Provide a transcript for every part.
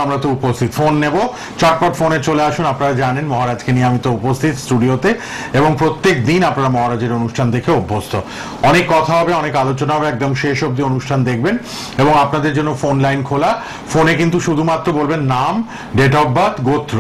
আমরা তো উপস্থিত, ফোন নেব, চটপট ফোনে চলে আসুন। আপনারা জানেন মহারাজকে নিয়ে আমি তো উপস্থিত স্টুডিওতে, এবং প্রত্যেক দিন আপনারা মহারাজের অনুষ্ঠান দেখে অভ্যস্ত। অনেক কথা হবে, অনেক আলোচনা হবে, একদম শেষ অবধি অনুষ্ঠান দেখবেন। এবং আপনাদের জন্য ফোন লাইন খোলা। ফোনে কিন্তু শুধুমাত্র বলবেন নাম, ডেট অফ বার্থ, গোত্র।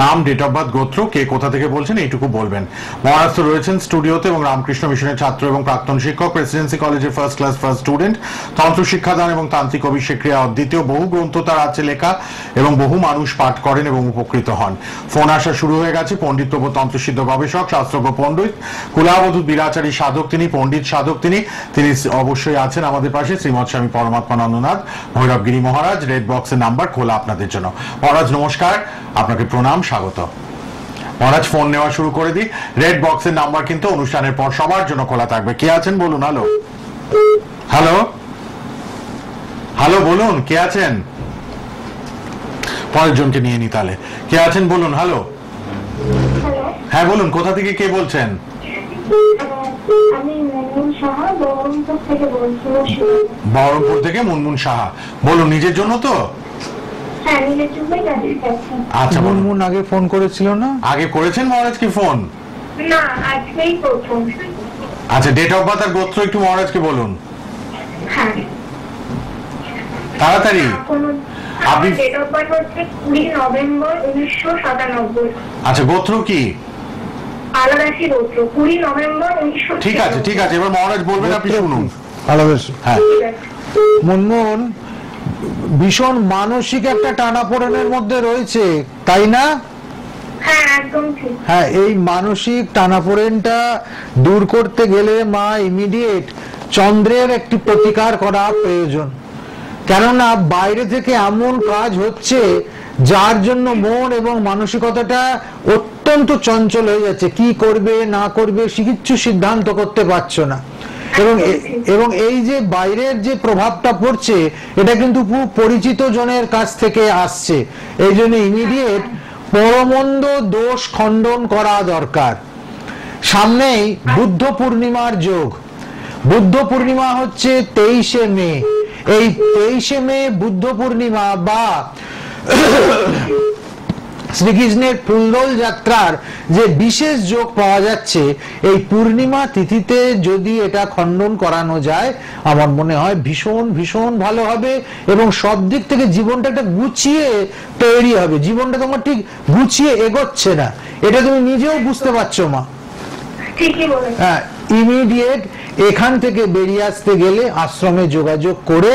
নাম, ডেট অফ বার্থ, গোত্র, কে কোথা থেকে বলছেন এইটুকু বলবেন। মহারাজ তো রয়েছেন স্টুডিওতে, এবং রামকৃষ্ণ মিশনের ছাত্র এবং প্রাক্তন শিক্ষক, প্রেসিডেন্সি কলেজের ফার্স্ট ক্লাস ফার্স্ট স্টুডেন্ট, তন্ত্র শিক্ষাদান এবং তান্ত্রিক অভিষেক ক্রিয়া অদ্বিতীয়, বহু গ্রন্থ তার আছে লেখা এবং বহু মানুষ পাঠ করেন এবং উপকৃত হন। ফোন আসা শুরু হয়ে গেছে। পণ্ডিত প্রভু তন্ত্রসিদ্ধ গবেষক, শাস্ত্রজ্ঞ পণ্ডিত, কুলাবধূ বীরাচারী সাধক তিনি, পণ্ডিত সাধক তিনি অবশ্যই আছেন আমাদের পাশে। শ্রীমৎ স্বামী পরমাত্মানন্দনাথ ভৈরবগিরি মহারাজ। রেড বক্সের নাম্বার খোলা আপনাদের জন্য। মহারাজ নমস্কার, আপনাকে প্রণাম, স্বাগত। মহারাজ ফোন নেওয়া শুরু করে দিই। রেড বক্সের নাম্বার কিন্তু অনুষ্ঠানের পর সবার জন্য খোলা থাকবে। কে আছেন বলুন? হ্যালো হ্যালো হ্যালো, বলুন কে আছেন? পরের জনকে নিয়ে নি তাহলে। কে আছেন বলুন? হ্যালো, হ্যাঁ বলুন, কোথা থেকে কে বলছেন? বহরমপুর থেকে মুনমুন সাহা। বলুন, নিজের জন্য তো? আচ্ছা, মুনমুন আগে ফোন করেছিল না? আগে করেছেন মহারাজ কি ফোন? না, আজকেই প্রথম। আচ্ছা, ডেট অফ বার্থ আর গোত্র একটু মহারাজকে বলুন তাড়াতাড়ি। আপনি ডেট অফ বার্থ হচ্ছে 20 নভেম্বর 1997। আচ্ছা, গোত্র কি? আলাদাসী গোত্র, 20 নভেম্বর 1997। ঠিক আছে ঠিক আছে, এবার মহারাজ বলবেন, আপনি শুনুন। আলাদাসী। হ্যাঁ, মুনমুন ভীষণ মানসিক একটা টানাপোড়েনের মধ্যে রয়েছে, তাই না? হ্যাঁ, একদম ঠিক। হ্যাঁ, এই মানসিক টানাপোড়েনটা দূর করতে গেলে মা ইমিডিয়েট চন্দ্রের একটি প্রতিকার করা প্রয়োজন। কেননা বাইরে থেকে এমন কাজ হচ্ছে যার জন্য মন এবং মানসিকতাটা অত্যন্ত চঞ্চল হয়ে যাচ্ছে। কি করবে না করবে সে কিচ্ছু সিদ্ধান্ত করতে পারছো না। এবং এই যে বাইরের যে প্রভাবটা পড়ছে এটা কিন্তু পরিচিত জনের কাছ থেকে আসছে। এই জন্য ইমিডিয়েট পরমন্দ দোষ খণ্ডন করা দরকার। সামনেই বুদ্ধ পূর্ণিমার যোগ। বুদ্ধ পূর্ণিমা হচ্ছে 23শে মে। এই 23শে মে বুদ্ধ পূর্ণিমা বা শ্রীকৃষ্ণের ফুলদোল যাত্রার যে বিশেষ যোগ পাওয়া যাচ্ছে, এই পূর্ণিমা তিথিতে যদি এটা খণ্ডন করানো যায় আমার মনে হয় ভীষণ ভীষণ ভালো হবে, এবং সব দিক থেকে জীবনটা একটা গুছিয়ে তৈরি হবে। জীবনটা তোমার ঠিক গুছিয়ে এগোচ্ছে না, এটা তুমি নিজেও বুঝতে পারছো মা। ঠিকই বলেছেন। হ্যাঁ, ইমিডিয়েট এখান থেকে বেরিয়ে আসতে গেলে আশ্রমে যোগাযোগ করে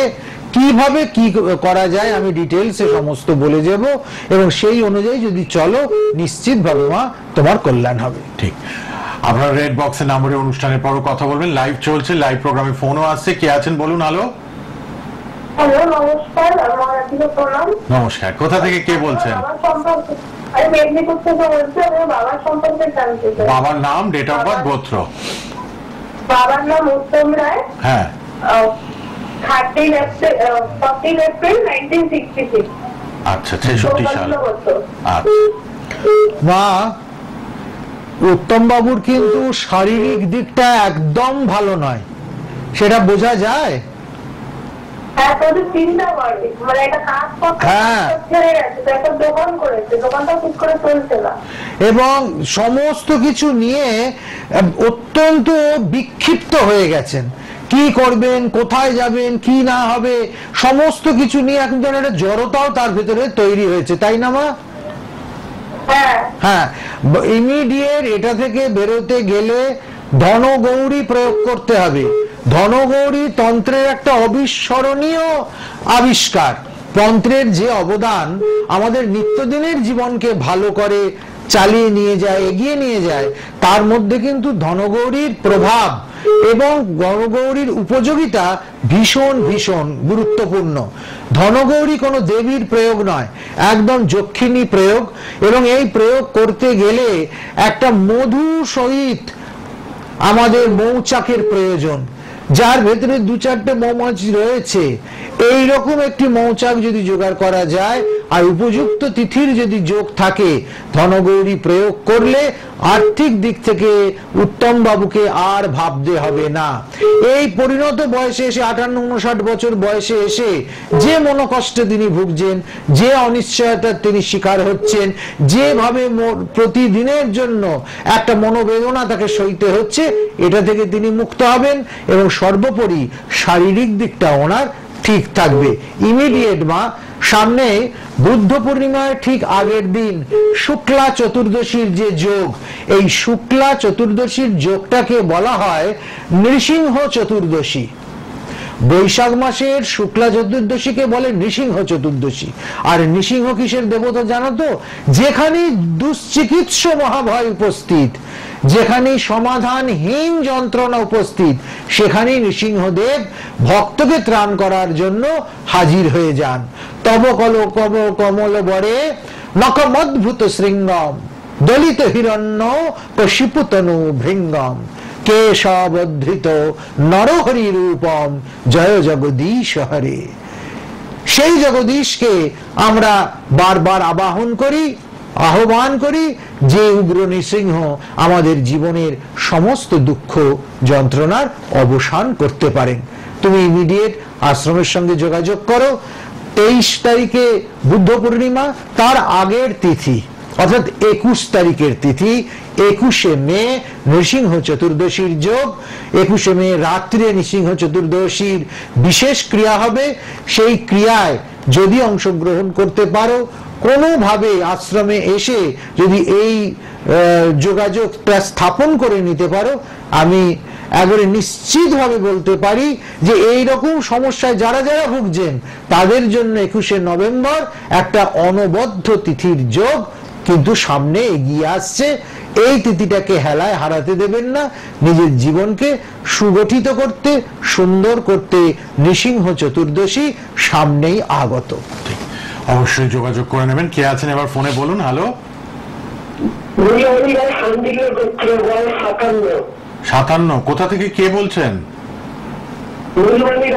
কিভাবে কি করা যায় আমি ডিটেলসে সমস্ত বলে যাব, এবং সেই অনুযায়ী যদি চলো নিশ্চিত ভাবে মা তোমার কল্যাণ হবে। ঠিক। আপনারা রেড বক্সের নাম্বারে অনুষ্ঠানের পরও কথা বলবেন। লাইভ চলছে, লাইভ প্রোগ্রামে ফোনও আসছে। কে আছেন বলুন? হ্যালো হ্যালো, নমস্কার। মহারাজকে প্রণাম। নমস্কার, কোথা থেকে কে বলছেন? আমি মেদিনীপুর থেকে বলছি। আমার বাবার সম্পর্কে জানতে চাই। বাবার নাম, ডেট অফ বার্থ, গোত্র। বাবার নাম উত্তম রায়। হ্যাঁ, 14 এপ্রিল 1966। আচ্ছা, 66 সাল। আচ্ছা, মা উত্তম বাবুর কিন্তু শারীরিক দিকটা একদম ভালো নয়, সেটা বোঝা যায়। হ্যাঁ, শুধু চিন্তা করে, মানে একটা কাজ করতে ছেড়ে গেছে, তো একটা দোকান করেছে, দোকানটা ঠিক করে চলছে না, এবং সমস্ত কিছু নিয়ে অত্যন্ত বিক্ষিপ্ত হয়ে গেছেন। কি করবেন, কোথায় যাবেন, কি না হবে, সমস্ত কিছু নিয়ে এখন যেন একটা জড়তাও তার ভেতরে তৈরি হয়েছে, তাই না মা? হ্যাঁ, ইমিডিয়েট এটা থেকে বেরোতে গেলে ধনগৌরী প্রয়োগ করতে হবে। ধনগৌরী তন্ত্রের একটা অবিস্মরণীয় আবিষ্কার। তন্ত্রের যে অবদান আমাদের নিত্যদিনের জীবনকে ভালো করে চালিয়ে নিয়ে যায়, এগিয়ে নিয়ে যায়, তার মধ্যে কিন্তু ধনগৌরীর প্রভাব এবং ধনগৌরীর উপযোগিতা ভীষণ ভীষণ গুরুত্বপূর্ণ। ধনগৌরী কোনো দেবীর প্রয়োগ নয়, একদম যক্ষিণী প্রয়োগ, এবং এই প্রয়োগ করতে গেলে একটা মধু সহিত আমাদের মৌচাকের প্রয়োজন। যার ভেতরে 2-4টে মৌমাছি রয়েছে, এইরকম একটি মৌচাক যদি জোগাড় করা যায় আর উপযুক্ত তিথির যদি যোগ থাকে, ধনগৌরী প্রয়োগ করলে আর্থিক দিক থেকে উত্তম বাবুকে আর ভাবতে হবে না। এই পরিণত বয়সে এসে 58-59 বছর বয়সে এসে যে মনোকষ্টে তিনি ভুগছেন, যে অনিশ্চয়তার তিনি শিকার হচ্ছেন, যেভাবে প্রতিদিনের জন্য একটা মনোবেদনা তাকে সইতে হচ্ছে, এটা থেকে তিনি মুক্ত হবেন এবং সর্বোপরি শারীরিক দিকটা ওনার ঠিক থাকবে। ইমিডিয়েট মা, সামনে বুদ্ধ পূর্ণিমার ঠিক আগের দিন শুক্লা চতুর্দশীর যে যোগ, এই শুক্লা চতুর্দশীর যোগটাকে বলা হয় নৃসিংহ চতুর্দশী। বৈশাখ মাসের শুক্লা চতুর্দশীকে বলে নৃসিংহ চতুর্দশী। আর নৃসিংহ কিসের দেবতা জানো তো? যেখানে দুশ্চিকিৎস মহাভয় উপস্থিত, যেখানে সমাধানহীন যন্ত্রণা উপস্থিত, সেখানেই নৃসিংহদেব ভক্তকে ত্রাণ করার জন্য হাজির হয়ে যান। তব কল কব কমল বরে নকমদ্ভুত শৃঙ্গম দলিত হিরণ্য কশিপুতনু ভৃঙ্গম কেশবধৃত নরহরি রূপম জয় জগদীশ হরে। সেই জগদীশকে আমরা বারবার আহ্বান করি যে উগ্র নৃসিংহ আমাদের জীবনের সমস্ত দুঃখ যন্ত্রণার অবসান করতে পারেন। তুমি ইমিডিয়েট আশ্রমের সঙ্গে যোগাযোগ করো। 23 তারিখে বুদ্ধ পূর্ণিমা, তার আগের তিথি অর্থাৎ 21 তারিখের তিথি, 21শে মে নৃসিংহ চতুর্দশীর যোগ। 21শে মে রাত্রে নৃসিংহ চতুর্দশীর বিশেষ ক্রিয়া হবে। সেই ক্রিয়ায় যদি অংশগ্রহণ করতে পারো, কোনোভাবে আশ্রমে এসে যদি এই যোগাযোগটা স্থাপন করে নিতে পারো, আমি একবারে নিশ্চিতভাবে বলতে পারি যে এই রকম সমস্যায় যারা যারা ভুগছেন তাদের জন্য 21শে নভেম্বর একটা অনবদ্য তিথির যোগ কিন্তু সামনে এগিয়ে আসছে। এই তিথিটাকে হেলায় হারাতে দেবেন না। নিজের জীবনকে সুগঠিত করতে, সুন্দর করতে নৃসিংহ চতুর্দশী সামনেই আগত। অবশ্যই যোগাযোগ করে নেবেন। কে আছেন এবার ফোনে বলুন। হ্যালো। 57, কোথা থেকে কে বলছেন? নীলমণি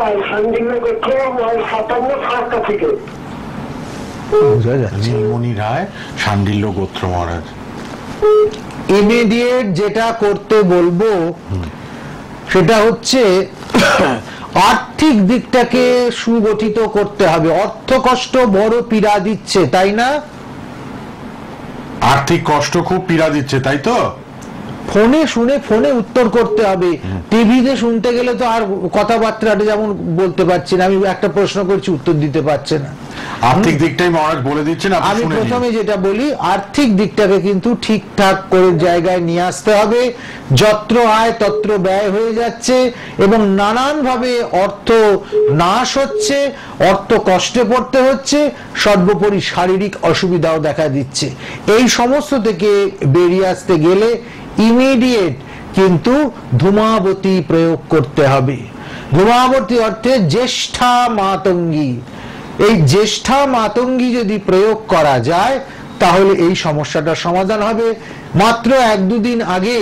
রায়, শান্ডিল্য গোত্র মহারাজ। ইমিডিয়েট যেটা করতে বলবো সেটা হচ্ছে আর্থিক দিকটাকে সুগঠিত করতে হবে। অর্থ কষ্ট বড় পীড়া দিচ্ছে, তাই না? আর্থিক কষ্ট খুব পীড়া দিচ্ছে, তাই তো? ফোনে শুনে ফোনে উত্তর করতে হবে। টিভিতে শুনতে গেলে তো আর কথাবার্তাটা যেমন বলতে পারছি না, আমি একটা প্রশ্ন করছি উত্তর দিতে পারছে না। আর্থিক দিকটাই মহারাজ বলে দিচ্ছেন। আমি প্রথমে যেটা বলি, আর্থিক দিকটাকে কিন্তু ঠিকঠাক করে জায়গায় নিয়ে আসতে হবে। যত্র আয় তত্র ব্যয় হয়ে যাচ্ছে এবং নানান ভাবে অর্থ নাশ হচ্ছে, অর্থ কষ্টে পড়তে হচ্ছে, সর্বোপরি শারীরিক অসুবিধাও দেখা দিচ্ছে। এই সমস্ত থেকে বেরিয়ে আসতে গেলে ইমিডিয়েট কিন্তু ধূমাবতী প্রয়োগ করতে হবে। ধূমাবতী অর্থে জ্যেষ্ঠা মাতঙ্গী। এই জ্যেষ্ঠা মাতঙ্গী যদি প্রয়োগ করা যায় তাহলে এই সমস্যাটার সমাধান হবে। মাত্র 1-2 দিন আগে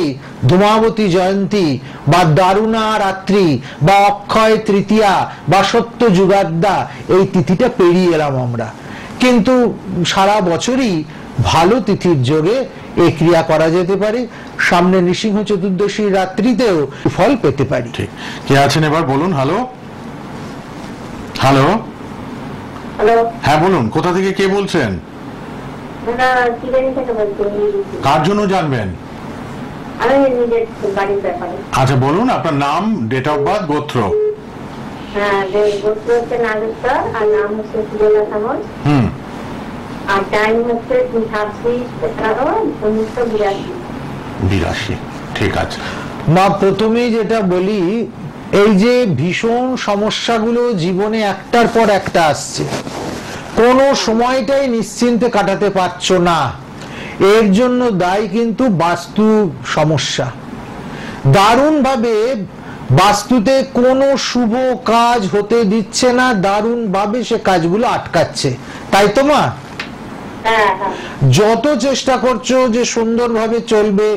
ধূমাবতী জয়ন্তী বা দারুণা রাত্রি বা অক্ষয় তৃতীয়া বা সত্য যুগাদ্দা, এই তিথিটা পেরিয়ে এলাম আমরা, কিন্তু সারা বছরই ভালো তিথির যোগে এই ক্রিয়া করা যেতে পারে। সামনে নৃসিংহ চতুর্দশী রাত্রিতেও ফল পেতে পারি। ঠিক। কে আছেন এবার বলুন। হ্যালো। হ্যালো। হ্যাঁ বলুন, কোথা থেকে কে বলছেন? কার জন্য জানবেন? আচ্ছা বলুন, আপনার নাম, ডেট অফ বার্থ, গোত্র। আর টাইম হচ্ছে 26/11/1982। ঠিক আছে মা, প্রথমেই যেটা বলি, এই যে ভীষণ সমস্যাগুলো জীবনে একটার পর একটা আসছে, কোনো সময়টাই নিশ্চিন্তে কাটাতে পারছো না, এর জন্য দায়ী কিন্তু বাস্তু সমস্যা। দারুণ ভাবে বাস্তুতে কোনো শুভ কাজ হতে দিচ্ছে না, দারুণ ভাবে সে কাজগুলো আটকাচ্ছে, তাই তো মা? যত চেষ্টা করছো যে সুন্দরভাবে চলবে,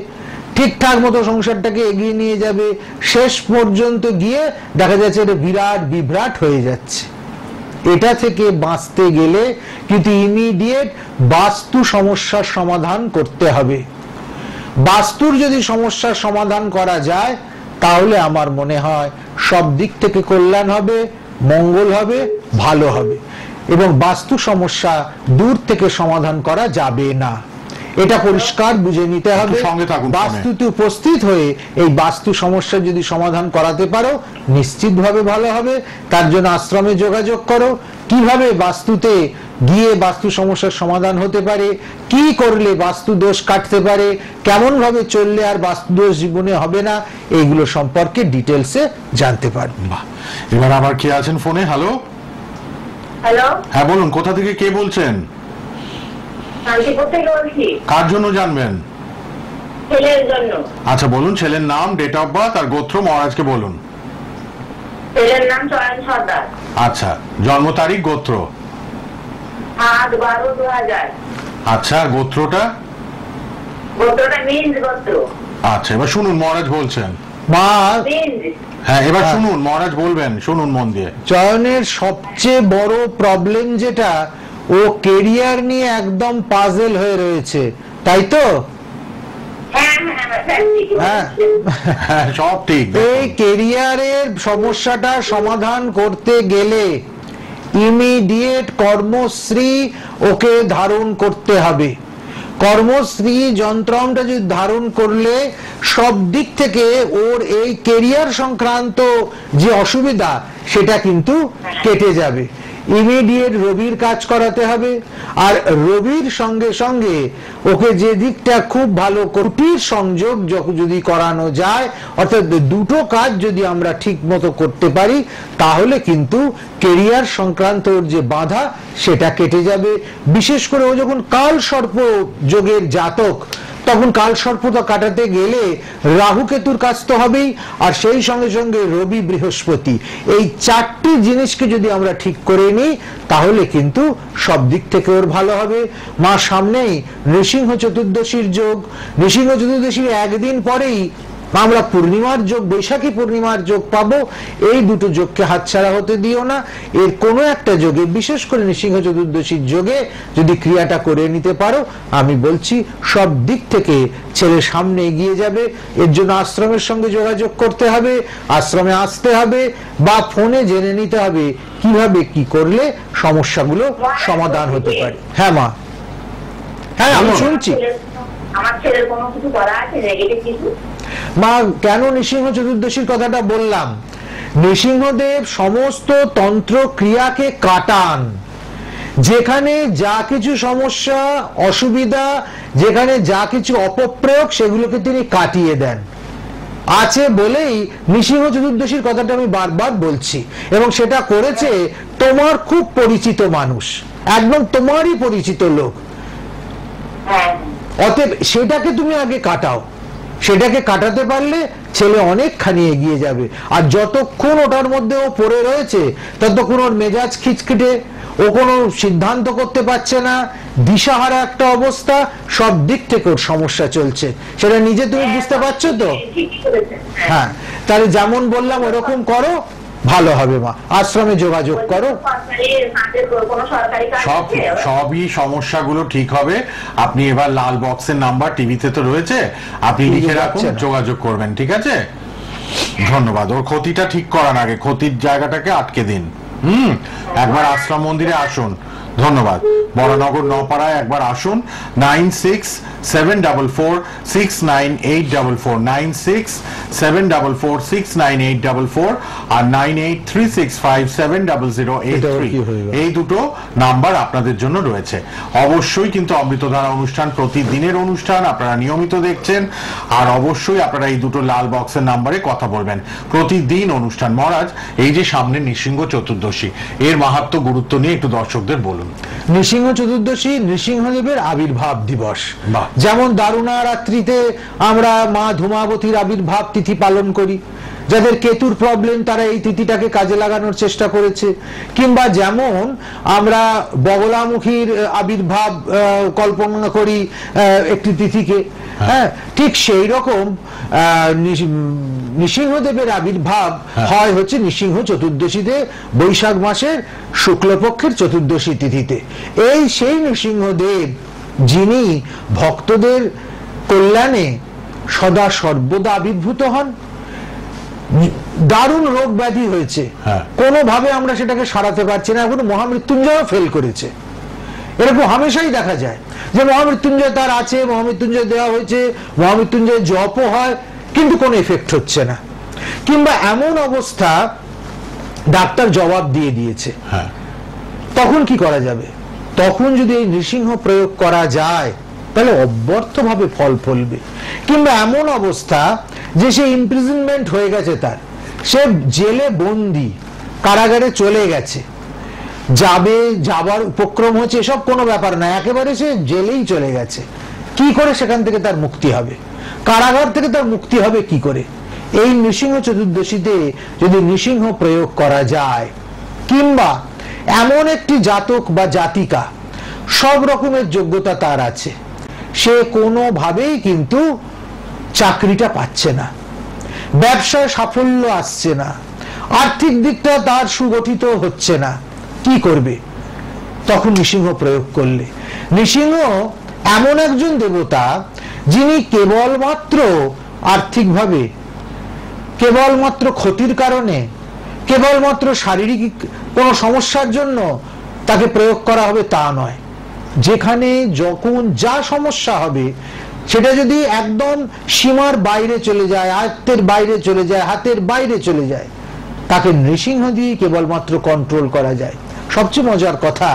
ঠিকঠাক মতো সংসারটাকে এগিয়ে নিয়ে যাবে, শেষ পর্যন্ত গিয়ে দেখা যাচ্ছে এটা বিরাট বিভ্রাট হয়ে যাচ্ছে। এটা থেকে বাঁচতে গেলে কিন্তু ইমিডিয়েট বাস্তু সমস্যার সমাধান করতে হবে। বাস্তুর যদি সমস্যার সমাধান করা যায় তাহলে আমার মনে হয় সব দিক থেকে কল্যাণ হবে, মঙ্গল হবে, ভালো হবে। এবং বাস্তু সমস্যা দূর থেকে সমাধান করা যাবে না, এটা পরিষ্কার বুঝে নিতে হবে। বাস্তুতে উপস্থিত হয়ে এই বাস্তু সমস্যা যদি সমাধান করাতে পারো নিশ্চিতভাবে ভালো হবে। তার জন্য আশ্রমে যোগাযোগ করো। কিভাবে বাস্তুতে গিয়ে বাস্তু সমস্যার সমাধান হতে পারে, কি করলে বাস্তু দোষ কাটতে পারে, কেমন ভাবে চললে আর বাস্তু দোষ জীবনে হবে না, এইগুলো সম্পর্কে ডিটেলসে জানতে পারবে। এবার আবার কে আছেন ফোনে? হ্যালো হ্যালো, হ্যাঁ বলুন, কোথা থেকে কে বলছেন? কার জন্য জানবেন? ছেলের জন্য। আচ্ছা বলুন, ছেলের নাম, ডেট অফ বার্থ আর গোত্র মহারাজকে বলুন। ছেলের নাম চয়ন সর্দার। আচ্ছা, জন্ম তারিখ, গোত্র? 8/12/2000। আচ্ছা, গোত্রটা? গোত্রটা মিঞ্জ গোত্র। আচ্ছা, এবার শুনুন মহারাজ বলছেন। মা, হ্যাঁ এবার শুনুন, মহারাজ বলবেন, শুনুন মন দিয়ে। চয়নের সবচেয়ে বড় প্রবলেম যেটা, ও কেরিয়ার নিয়ে একদম পাজেল হয়ে রয়েছে, তাই তো? হ্যাঁ সব ঠিক। এই কেরিয়ারের সমস্যাটা সমাধান করতে গেলে ইমিডিয়েট কর্মশ্রী ওকে ধারণ করতে হবে। কর্মশ্রী যন্ত্রটা যদি ধারণ করলে সব দিক থেকে ওর এই কেরিয়ার সংক্রান্ত যে অসুবিধা সেটা কিন্তু কেটে যাবে। ইমিডিয়েট রবির কাজ করাতে হবে। আর রবির সঙ্গে সঙ্গে ওকে যে দিকটা খুব ভালো কুটির সংযোগ যদি করানো যায়, অর্থাৎ দুটো কাজ যদি আমরা ঠিক মতো করতে পারি তাহলে কিন্তু কেরিয়ার সংক্রান্ত যে বাধা সেটা কেটে যাবে। বিশেষ করে ও যখন কাল সর্প যোগের জাতক, তখন কাল সর্পতা কাটাতে গেলে রাহু কেতুর কাজ তো হবেই, আর সেই সঙ্গে সঙ্গে রবি বৃহস্পতি, এই চারটি জিনিসকে যদি আমরা ঠিক করে নিই তাহলে কিন্তু সব দিক থেকে ওর ভালো হবে। মা, সামনেই নৃসিংহ চতুর্দশীর যোগ, নৃসিংহ চতুর্দশীর একদিন পরেই আমরা পূর্ণিমার যোগ, বৈশাখী পূর্ণিমার যোগ পাবো। এই দুটো যোগকে হাতছাড়া হতে দিও না। এর কোনো একটা যোগে, বিশেষ করে নৃসিংহ চতুর্দশীর যোগে যদি ক্রিয়াটা করে নিতে পারো, আমি বলছি সব দিক থেকে ছেলে সামনে এগিয়ে যাবে। এর জন্য আশ্রমের সঙ্গে যোগাযোগ করতে হবে, আশ্রমে আসতে হবে, বা ফোনে জেনে নিতে হবে কিভাবে কি করলে সমস্যাগুলো সমাধান হতে পারে। হ্যাঁ মা, হ্যাঁ আমি শুনছি। আমার ছেলের কোনো কিছু করা আছে নেগেটিভ কিছু? মা, কেন নৃসিংহ চতুর্দশীর কথাটা বললাম, নৃসিংহদেব সমস্ত তন্ত্র ক্রিয়াকে কাটান। যেখানে যা কিছু সমস্যা অসুবিধা, যেখানে যা কিছু অপপ্রয়োগ, সেগুলোকে তিনি কাটিয়ে দেন। আছে বলেই নৃসিংহ চতুর্দশীর কথাটা আমি বারবার বলছি, এবং সেটা করেছে তোমার খুব পরিচিত মানুষ, একদম তোমারই পরিচিত লোক। অতএব সেটাকে তুমি আগে কাটাও। সেটাকে কাটাতে পারলে ছেলে অনেকখানি এগিয়ে যাবে। আর যতক্ষণ ওটার মধ্যে ও পড়ে রয়েছে ততক্ষণ ওর মেজাজ খিচখিটে, ও কোনো সিদ্ধান্ত করতে পারছে না, দিশাহারা একটা অবস্থা, সব দিক থেকে ওর সমস্যা চলছে। সেটা নিজে তুমি বুঝতে পারছো তো? হ্যাঁ, তাহলে যেমন বললাম ওরকম করো, ভালো হবে মা। আশ্রমে যোগাযোগ করো, সবই সমস্যাগুলো ঠিক হবে। আপনি এবার লাল বক্সের নাম্বার টিভিতে তো রয়েছে, আপনি লিখে রাখুন, যোগাযোগ করবেন, ঠিক আছে? ধন্যবাদ। ওর ক্ষতিটা ঠিক করার আগে ক্ষতির জায়গাটাকে আটকে দিন। একবার আশ্রম মন্দিরে আসুন। ধন্যবাদ। বড়নগর নপাড়ায় একবার আসুন। 9674469844 9674469844 আর 9836570083 এই দুটো নাম্বার আপনাদের জন্য রয়েছে। অবশ্যই কিন্তু অমৃতধারা অনুষ্ঠান প্রতিদিনের অনুষ্ঠান, আপনারা নিয়মিত দেখছেন, আর অবশ্যই আপনারা এই দুটো লাল বক্সের নাম্বারে কথা বলবেন। প্রতিদিন অনুষ্ঠান। মহারাজ, এই যে সামনে নৃসিংহ চতুর্দশী, এর মাহাত্ম্য গুরুত্ব নিয়ে একটু দর্শকদের বলুন। নৃসিংহ চতুর্দশী নৃসিংহদেবের আবির্ভাব দিবস। যেমন দারুণা রাত্রিতে আমরা মা ধূমাবতীর আবির্ভাব তিথি পালন করি, যাদের কেতুর প্রবলেম তারা এই তিথিটাকে কাজে লাগানোর চেষ্টা করেছে। কিংবা যেমন আমরা বগলামুখীর আবির্ভাব কল্পনা করি একটি তিথিকে, হ্যাঁ, ঠিক সেই রকম নৃসিংহদেবের আবির্ভাব হয় হচ্ছে নৃসিংহ চতুর্দশীতে, বৈশাখ মাসের শুক্লপক্ষের চতুর্দশী তিথিতে। এই সেই নৃসিংহদেব যিনি ভক্তদের কল্যাণে সদা সর্বদা আবির্ভূত হন। দারুণ রোগ ব্যাধি হয়েছে, কোনোভাবে আমরা সেটাকে সারাতে পারছি না, এখন মহামৃত্যুঞ্জয় ফেল করেছে। এরকম হামেশাই দেখা যায় যে মহামৃত্যুঞ্জয় তার আছে, মহামৃত্যুঞ্জয় দেওয়া হয়েছে, মহামৃত্যুঞ্জয় জপও হয়, কিন্তু কোনো এফেক্ট হচ্ছে না। কিংবা এমন অবস্থা ডাক্তার জবাব দিয়ে দিয়েছে, তখন কি করা যাবে? তখন যদি এই নৃসিংহ প্রয়োগ করা যায় তাহলে অব্যর্থভাবে ফল ফলবে। কিংবা এমন অবস্থা যে সে ইমপ্রিজনমেন্ট হয়ে গেছে, তার সে জেলে বন্দি, কারাগারে চলে গেছে, যাবার উপক্রম হচ্ছে, এসব কোনো ব্যাপার না, একেবারে সে জেলেই চলে গেছে, কি করে সেখান থেকে তার মুক্তি হবে? কারাগার থেকে তার মুক্তি হবে কি করে? এই নৃসিংহ চতুর্দশীতে যদি নৃসিংহ প্রয়োগ করা যায়, কিংবা এমন একটি জাতক বা জাতিকা সব রকমের যোগ্যতা তার আছে, সে কোনোভাবেই কিন্তু চাকরিটা পাচ্ছে না, ব্যবসায় সাফল্য আসছে না, আর্থিক দিকটা তার সুগঠিত হচ্ছে না, কি করবে? তখন নৃসিংহ প্রয়োগ করলে, নৃসিংহ এমন একজন দেবতা যিনি কেবলমাত্র আর্থিকভাবে, কেবলমাত্র ক্ষতির কারণে, কেবলমাত্র শারীরিক কোনো সমস্যার জন্য তাকে প্রয়োগ করা হবে তা নয়। যেখানে যখন যা সমস্যা হবে সেটা যদি একদম সীমার বাইরে চলে যায়, আয়ত্তের বাইরে চলে যায়, হাতের বাইরে চলে যায়, তাকে নৃসিংহ দিয়ে কেবলমাত্র কন্ট্রোল করা যায়। সবচেয়ে মজার কথা,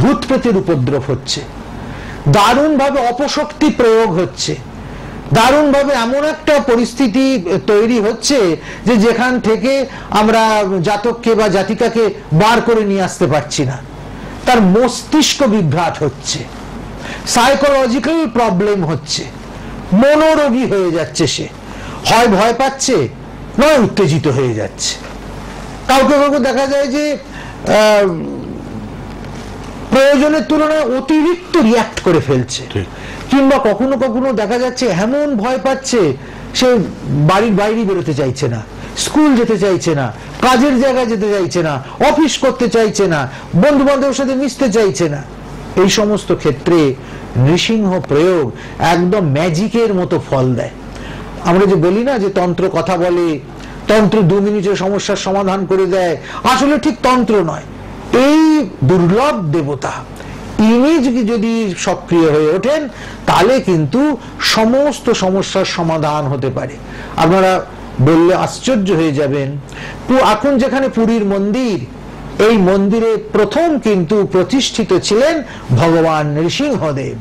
ভূত প্রেতের উপদ্রব হচ্ছে, দারুণভাবে অপশক্তি প্রয়োগ হচ্ছে, দারুণভাবে এমন একটা পরিস্থিতি তৈরি হচ্ছে যে যেখান থেকে আমরা জাতককে বা জাতিকাকে বার করে নিয়ে আসতে পারছি না, তার মস্তিষ্ক বিভ্রাট হচ্ছে, সাইকোলজিক্যাল প্রবলেম হচ্ছে, মনোরোগী হয়ে যাচ্ছে, সে হয় ভয় পাচ্ছে, নয় উত্তেজিত হয়ে যাচ্ছে। কাউকে কাউকে দেখা যায় যে প্রয়োজনের তুলনায় অতিরিক্ত রিয়াক্ট করে ফেলছে, কিংবা কখনো কখনো দেখা যাচ্ছে এমন ভয় পাচ্ছে সে বাড়ির বাইরে বেরোতে চাইছে না, স্কুল যেতে চাইছে না, কাজের জায়গায় যেতে চাইছে না, অফিস করতে চাইছে না, বন্ধু বান্ধবের সাথে মিশতে চাইছে না। এই সমস্ত ক্ষেত্রে নৃসিংহ প্রয়োগ একদম ম্যাজিকের মতো ফল দেয়। আমরা যে বলি না যে তন্ত্র কথা বলে, তন্ত্র 2 মিনিটের সমস্যার সমাধান করে দেয়, আসলে ঠিক তন্ত্র নয়, এই দুর্লভ দেবতা ইনি যদি সক্রিয় হয়ে ওঠেন তাহলে কিন্তু সমস্ত সমস্যার সমাধান হতে পারে। আপনারা বললে আশ্চর্য হয়ে যাবেন, এখন যেখানে পুরীর মন্দির, এই মন্দিরে প্রথম কিন্তু প্রতিষ্ঠিত ছিলেন ভগবান নৃসিংহদেব।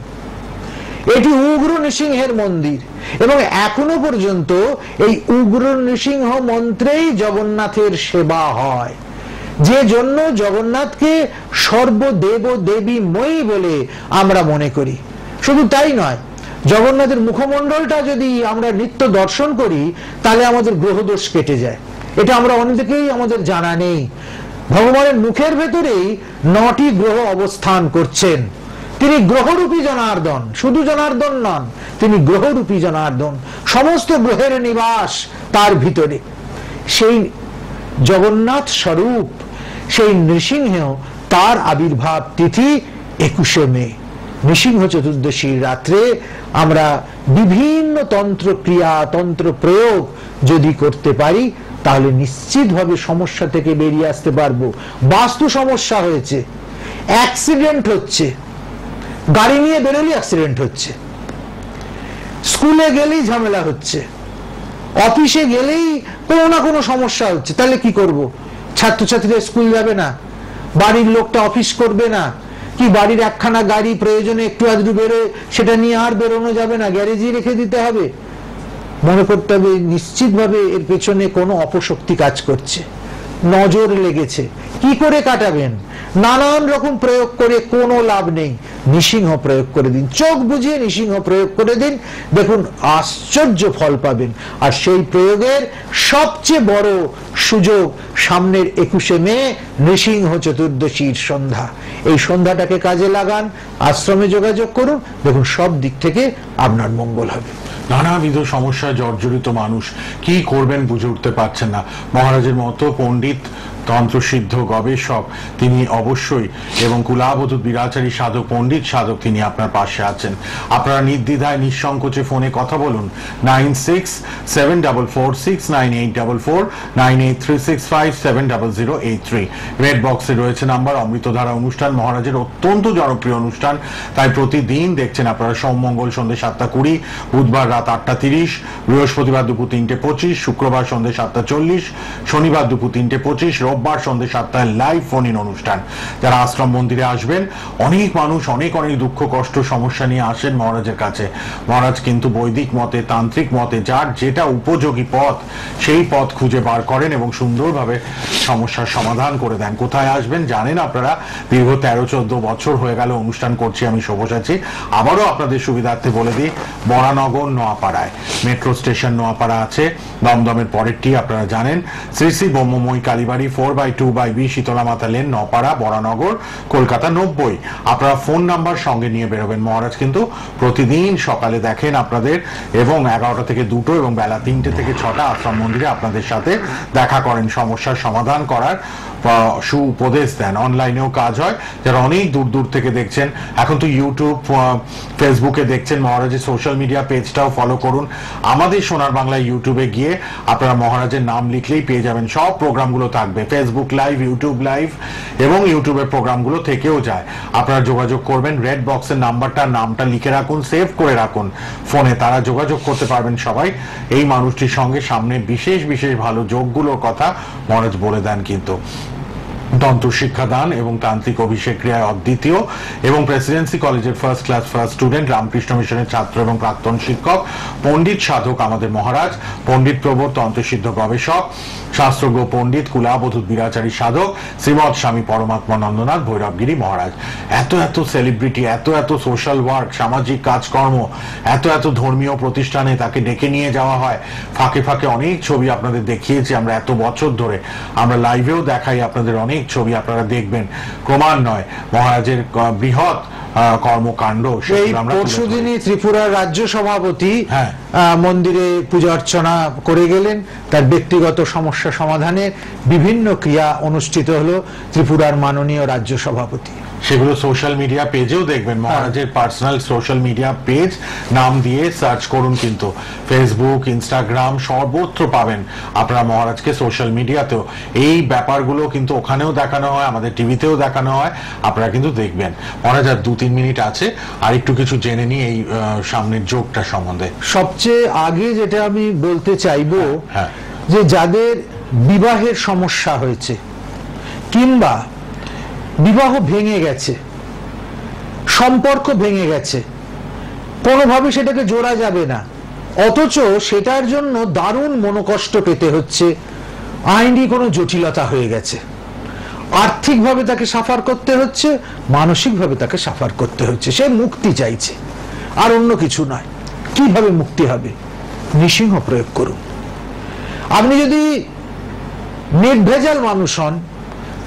এটি উগ্র নৃসিংহের মন্দির এবং এখনো পর্যন্ত এই উগ্র নৃসিংহ মন্ত্রেই জগন্নাথের সেবা হয়, যে জন্য জগন্নাথকে সর্বদেব দেবীময়ী বলে আমরা মনে করি। শুধু তাই নয়, জগন্নাথের মুখমণ্ডলটা যদি আমরা নিত্য দর্শন করি তাহলে আমাদের গ্রহদোষ কেটে যায়। এটা আমরা অনেকেই আমাদের জানা নেই। ভগবানের মুখের ভেতরেই 9টি গ্রহ অবস্থান করছেন। তিনি গ্রহরূপী জনার্দন, শুধু জনার্দন নন, তিনি গ্রহরূপী জনার্দন, সমস্ত গ্রহের নিবাস তার ভিতরে। সেই জগন্নাথ স্বরূপ সেই নৃসিংহ, তার আবির্ভাব তিথি 21শে মে। নৃসিংহ চতুর্দশীর রাত্রে আমরা বিভিন্ন তন্ত্র ক্রিয়া, তন্ত্র প্রয়োগ যদি করতে পারি তাহলে নিশ্চিতভাবে সমস্যা থেকে বেরিয়ে আসতে পারবো। বাস্তু সমস্যা হয়েছে, অ্যাক্সিডেন্ট হচ্ছে, গাড়ি নিয়ে বেরোলে অ্যাক্সিডেন্ট হচ্ছে, স্কুলে গেলেই ঝামেলা হচ্ছে, অফিসে গেলেই কোনো না কোনো সমস্যা হচ্ছে, তাহলে কি করব? ছাত্রছাত্রীরা স্কুল যাবে না, বাড়ির লোকটা অফিস করবে না, কি বাড়ির একখানা গাড়ি প্রয়োজনে একটু আধটু বেরোয় সেটা নিয়ে আর বেরোনো যাবে না, গ্যারেজে রেখে দিতে হবে। মনে করতে হবে নিশ্চিতভাবে এর পেছনে কোনো অপশক্তি কাজ করছে। নজর লেগেছে, কি করে কাটাবেন? নানান রকম প্রয়োগ করে কোনো লাভ নেই, নৃসিংহ প্রয়োগ করে দিন, চোখ বুঝিয়ে নৃসিংহ প্রয়োগ করে দিন, দেখুন আশ্চর্য ফল পাবেন। আর সেই প্রয়োগের সবচেয়ে বড় সুযোগ সামনের 21শে মে নৃসিংহ চতুর্দশীর সন্ধ্যা। এই সন্ধ্যাটাকে কাজে লাগান, আশ্রমে যোগাযোগ করুন, দেখুন সব দিক থেকে আপনার মঙ্গল হবে। নানাবিধ সমস্যায় জর্জরিত মানুষ কি করবেন বুঝে উঠতে পারছেন না। মহারাজের মতো পণ্ডিত, তন্ত্রসিদ্ধ গবেষক তিনি অবশ্যই, এবং কুলাবধূত বিরাচারী সাধক, পণ্ডিত সাধক তিনি আপনার পাশে আছেন। আপনারা নির্দ্বিধায় নিঃসংকোচে ফোনে কথা বলুন 9674469844, 9836570083। রেড বক্সে রয়েছে নাম্বার। অমৃতধারা অনুষ্ঠান মহারাজের অত্যন্ত জনপ্রিয় অনুষ্ঠান, তাই প্রতিদিন দেখছেন আপনারা। সোম মঙ্গল সন্ধ্যে 7:20, বুধবার রাত 8:30, বৃহস্পতিবার দুপুর 3:25, শুক্রবার সন্ধ্যে 7:40, শনিবার দুপুর 3:25, রোববার সন্ধ্যে 7টায় লাইভ ফোন ইন অনুষ্ঠান। যারা আশ্রম মন্দিরে আসবেন, অনেক মানুষ অনেক অনেক দুঃখ কষ্ট সমস্যা নিয়ে আসেন মহারাজের কাছে। মহারাজ কিন্তু বৈদিক মতে, তান্ত্রিক মতে যার যেটা উপযোগী পথ সেই পথ খুঁজে বার করেন এবং সুন্দরভাবে সমস্যার সমাধান করে দেন। কোথায় আসবেন জানেন আপনারা, দীর্ঘ 13-14 বছর হয়ে গেল অনুষ্ঠান করছি আমি, সব্যসাচী। আবারও আপনাদের সুবিধার্থে বলে দিই, বরানগর নোয়াপাড়ায়, মেট্রো স্টেশন নোয়াপাড়া আছে, দমদমের পরেরটি আপনারা জানেন। শ্রী শ্রী ব্রহ্মময়ী কালীবাড়ি 4/2/B শীতলা মাতা লেন, নপাড়া, বরানগর, কলকাতা 90। আপনারা ফোন নাম্বার সঙ্গে নিয়ে বেরোবেন। মহারাজ কিন্তু প্রতিদিন সকালে দেখেন আপনাদের, এবং 11টা থেকে 2টো এবং বেলা 3টে থেকে 6টা আশ্রম মন্দিরে আপনাদের সাথে দেখা করেন, সমস্যার সমাধান করার সু উপদেশ দেন। অনলাইনেও কাজ হয়। যারা অনেক দূর দূর থেকে দেখছেন, এখন তো ইউটিউব, ফেসবুকে দেখছেন, মহারাজের সোশ্যাল মিডিয়া পেজটাও ফলো করুন। আমাদের সোনার বাংলা ইউটিউবে গিয়ে আপনারা মহারাজের নাম লিখলেই পেয়ে যাবেন, সব প্রোগ্রামগুলো থাকবে, ফেসবুক লাইভ, ইউটিউব লাইভ, এবং ইউটিউবের প্রোগ্রামগুলো থেকেও যায়। আপনারা যোগাযোগ করবেন, রেড বক্সের নামটা লিখে রাখুন, সেভ করে রাখুন ফোনে, তারা যোগাযোগ করতে পারবেন সবাই। এই মানুষটির সঙ্গে সামনে বিশেষ বিশেষ ভালো যোগগুলোর কথা মহারাজ বলে দেন কিন্তু। তন্ত্র শিক্ষাদান এবং তান্ত্রিক অভিষেক ক্রিয়ায় অদ্বিতীয়, এবং প্রেসিডেন্সি কলেজের first class first student, Ramakrishna মিশনের ছাত্র এবং প্রাক্তন শিক্ষক, পণ্ডিত সাধক আমাদের মহারাজ, পণ্ডিত প্রবর তন্ত্রসিদ্ধ গবেষক, শাস্ত্রজ্ঞ পণ্ডিত, কুলাবধূত বিরাচারী সাধক শ্রীমৎ স্বামী পরমাত্মা নন্দনাথ ভৈরবগিরি মহারাজ। এত এত সেলিব্রিটি, এত এত সোশ্যাল ওয়ার্ক, সামাজিক কাজকর্ম, এত এত ধর্মীয় প্রতিষ্ঠানে তাকে ডেকে নিয়ে যাওয়া হয়। ফাঁকে ফাঁকে অনেক ছবি আপনাদের দেখিয়েছি আমরা এত বছর ধরে, আমরা লাইভেও দেখাই আপনাদের অনেক ছবি, আপনারা দেখবেন ক্রমান্বয়ে মহারাজের বৃহৎ কর্মকাণ্ড। পরশুদিনই ত্রিপুরার রাজ্য সভাপতি মন্দিরে পূজা অর্চনা করে গেলেন, তার ব্যক্তিগত সমস্যা সমাধানের বিভিন্ন ক্রিয়া অনুষ্ঠিত হলো ত্রিপুরার মাননীয় রাজ্য সভাপতি। সেগুলো সোশ্যাল মিডিয়া পেজেও দেখবেন, মহারাজের পার্সোনাল সোশ্যাল মিডিয়া পেজ নাম দিয়ে সার্চ করুন, কিন্তু ফেসবুক, ইনস্টাগ্রাম সর্বত্র পাবেন আপনারা মহারাজকে সোশ্যাল মিডিয়াতেও। এই ব্যাপারগুলো কিন্তু ওখানেও দেখানো হয়, আমাদের টিভিতেও দেখানো হয়, আপনারা কিন্তু দেখবেন। মহারাজ আর 2-3 মিনিট আছে, আর একটু কিছু জেনে নিই এই সামনের যোগটা সম্বন্ধে। সবচেয়ে আগে যেটা আমি বলতে চাইবো, যে যাদের বিবাহের সমস্যা হয়েছে কিংবা বিবাহ ভেঙে গেছে, সম্পর্ক ভেঙে গেছে, কোনোভাবে সেটাকে জোড়া যাবে না, অথচ সেটার জন্য দারুণ মনোকষ্ট পেতে হচ্ছে, আইনি কোনো জটিলতা হয়ে গেছে, আর্থিকভাবে তাকে সাফার করতে হচ্ছে, মানসিকভাবে তাকে সাফার করতে হচ্ছে, সে মুক্তি চাইছে, আর অন্য কিছু নয়। কিভাবে মুক্তি হবে? নৃসিংহ প্রয়োগ করুন। আপনি যদি নির্ভেজাল মানুষ হন,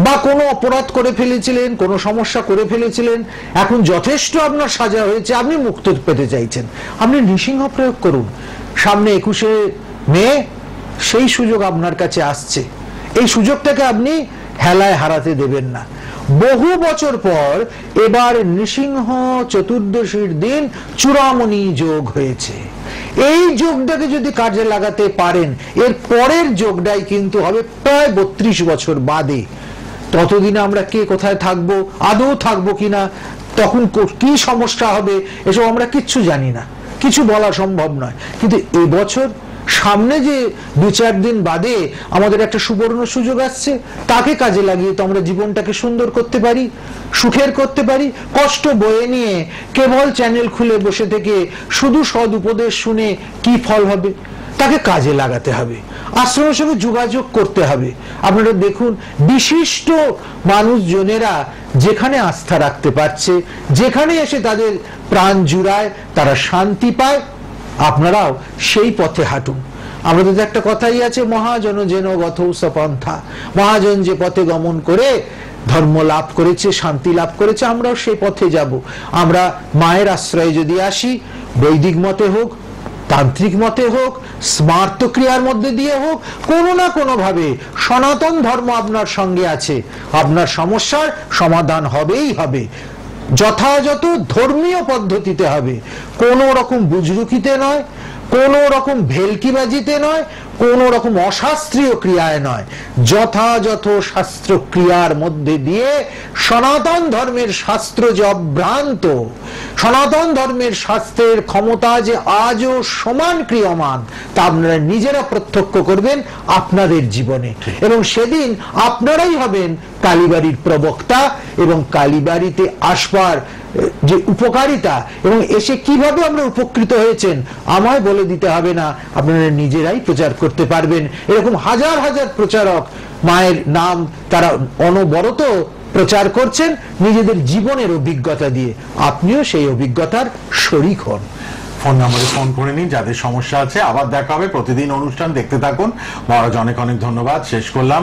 বা কোনো অপরাধ করে ফেলেছিলেন, কোনো সমস্যা করে ফেলেছিলেন, এখন যথেষ্ট আপনার সাজা হয়েছে, আপনি মুক্ত পেতে চাইছেন, আপনি নৃসিংহ প্রয়োগ করুন। সামনে 21শে মে সেই সুযোগ আপনার কাছে আসছে, এই সুযোগটাকে আপনি হেলায় হারাতে দেবেন না। বহু বছর পর এবার নৃসিংহ চতুর্দশীর দিন চূড়ামণি যোগ হয়েছে। এই যোগটাকে যদি কাজে লাগাতে পারেন, এর পরের যোগটাই কিন্তু হবে প্রায় 32 বছর বাদে। ততদিনে আমরা কে কোথায় থাকবো, আদৌ থাকবো কিনা, তখন কি সমস্যা হবে, এসব আমরা কিচ্ছু জানি না, কিছু বলা সম্ভব নয়। কিন্তু এবছর সামনে যে 2-4 দিন বাদে আমাদের একটা সুবর্ণ সুযোগ আসছে, তাকে কাজে লাগিয়ে তো আমরা জীবনটাকে সুন্দর করতে পারি, সুখের করতে পারি। কষ্ট বয়ে নিয়ে কেবল চ্যানেল খুলে বসে থেকে শুধু সদ উপদেশ শুনে কি ফল হবে? তাকে কাজে লাগাতে হবে, আশ্রমের সঙ্গে যোগাযোগ করতে হবে। আপনারা দেখুন, বিশিষ্ট মানুষজনেরা যেখানে আস্থা রাখতে পারছে, যেখানে এসে তাদের প্রাণ জুড়ায়, তারা শান্তি পায়, আপনারাও সেই পথে হাঁটুন। আমাদের একটা কথাই আছে, মহাজন যেন গথৌস পন্থা, মহাজন যে পথে গমন করে ধর্ম লাভ করেছে, শান্তি লাভ করেছে, আমরাও সেই পথে যাব। আমরা মায়ের আশ্রয়ে যদি আসি, বৈদিক মতে হোক, তান্ত্রিক মতে হোক, স্মার্ত ক্রিয়ার মধ্যে দিয়ে হোক, কোনো না কোনো ভাবে সনাতন ধর্ম আপনার সঙ্গে আছে, আপনার সমস্যার সমাধান হবেই হবে। যথাযথ ধর্মীয় পদ্ধতিতে হবে, কোনো রকম বুজরুকিতে নয়, কোন রকম ভেলকিবাজিতে নয়, কোন রকম অশাস্ত্রীয় ক্রিয়ায় নয়, যথাযথ শাস্ত্র ক্রিয়ার মধ্যে দিয়ে সনাতন ধর্মের শাস্ত্র যে অভ্রান্ত, সনাতন ধর্মের শাস্ত্রের ক্ষমতা যে আজও সমান ক্রিয়মান, তা আপনারা নিজেরা প্রত্যক্ষ করবেন আপনাদের জীবনে, এবং সেদিন আপনারাই হবেন কালীবাড়ির প্রবক্তা, এবং কালীবাড়িতে আসবার যে উপকারিতা এবং এসে কিভাবে আমরা উপকৃত হয়েছেন আমায় বলে দিতে হবে না, আপনারা নিজেরাই প্রচার করতে পারবেন। এরকম হাজার হাজার প্রচারক মায়ের নাম তারা অনবরত প্রচার করছেন নিজেদের জীবনের অভিজ্ঞতা দিয়ে। আপনিও সেই অভিজ্ঞতার শরীক হন। ফোন নম্বরে ফোন করে নিন যাদের সমস্যা আছে। আবার দেখা হবে, প্রতিদিন অনুষ্ঠান দেখতে থাকুন। মহারাজ অনেক অনেক ধন্যবাদ। শেষ করলাম।